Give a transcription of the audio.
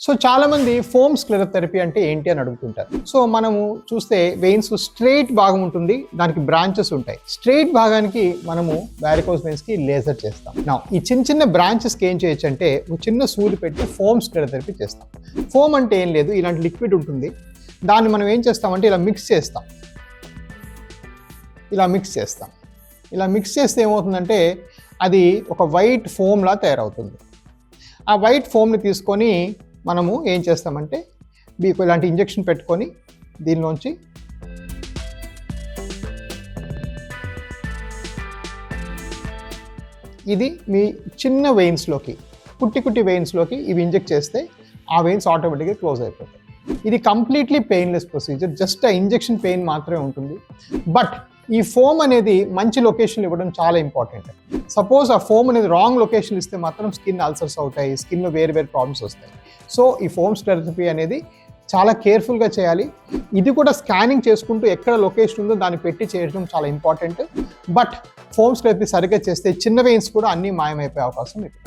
So చాలామంది foam sclerotherapy అంటే ఏంటి అని అడుగుతుంటారు. సో మనము చూస్తే వెయిన్స్ స్ట్రెయిట్ భాగం ఉంటుంది, దానికి బ్రాంచెస్ ఉంటాయి. స్ట్రెయిట్ భాగానికి మనము వారికోస్ వెయిన్స్కి లేజర్ చేస్తాం. నా ఈ చిన్న చిన్న బ్రాంచెస్కి ఏం చేయొచ్చు అంటే ఒక చిన్న సూది పెట్టి ఫోమ్ స్క్లెరోథెరపీ చేస్తాం. ఫోమ్ అంటే ఏం లేదు, ఇలాంటి లిక్విడ్ ఉంటుంది, దాన్ని మనం ఏం చేస్తామంటే ఇలా మిక్స్ చేస్తాం. ఇలా మిక్స్ చేస్తే ఏమవుతుందంటే అది ఒక వైట్ ఫోమ్లా తయారవుతుంది. ఆ వైట్ ఫోమ్ని తీసుకొని మనము ఏం చేస్తామంటే మీకు ఇలాంటి ఇంజెక్షన్ పెట్టుకొని దీనిలోంచి ఇది మీ చిన్న వెయిన్స్లోకి, కుట్టి వెయిన్స్లోకి ఇవి ఇంజెక్ట్ చేస్తే ఆ వెయిన్స్ ఆటోమేటిక్గా క్లోజ్ అయిపోతాయి. ఇది కంప్లీట్లీ పెయిన్లెస్ ప్రొసీజర్, జస్ట్ ఆ ఇంజెక్షన్ పెయిన్ మాత్రమే ఉంటుంది. బట్ ఈ ఫోమ్ అనేది మంచి లొకేషన్ ఇవ్వడం చాలా ఇంపార్టెంట్. సపోజ్ ఆ ఫోమ్ అనేది రాంగ్ లొకేషన్ ఇస్తే మాత్రం స్కిన్ అల్సర్స్ అవుతాయి, స్కిన్లో వేరు ప్రాబ్లమ్స్ వస్తాయి. సో ఈ ఫోమ్ స్క్లెరోథెరపీ అనేది చాలా కేర్ఫుల్గా చేయాలి. ఇది కూడా స్కానింగ్ చేసుకుంటూ ఎక్కడ లొకేషన్ ఉందో దాన్ని పెట్టి చేయడం చాలా ఇంపార్టెంట్. బట్ ఫోమ్ స్క్లెరోథెరపీ సరిగ్గా చేస్తే చిన్న వెయిన్స్ కూడా అన్నీ మాయమైపోయే అవకాశం ఉంటుంది.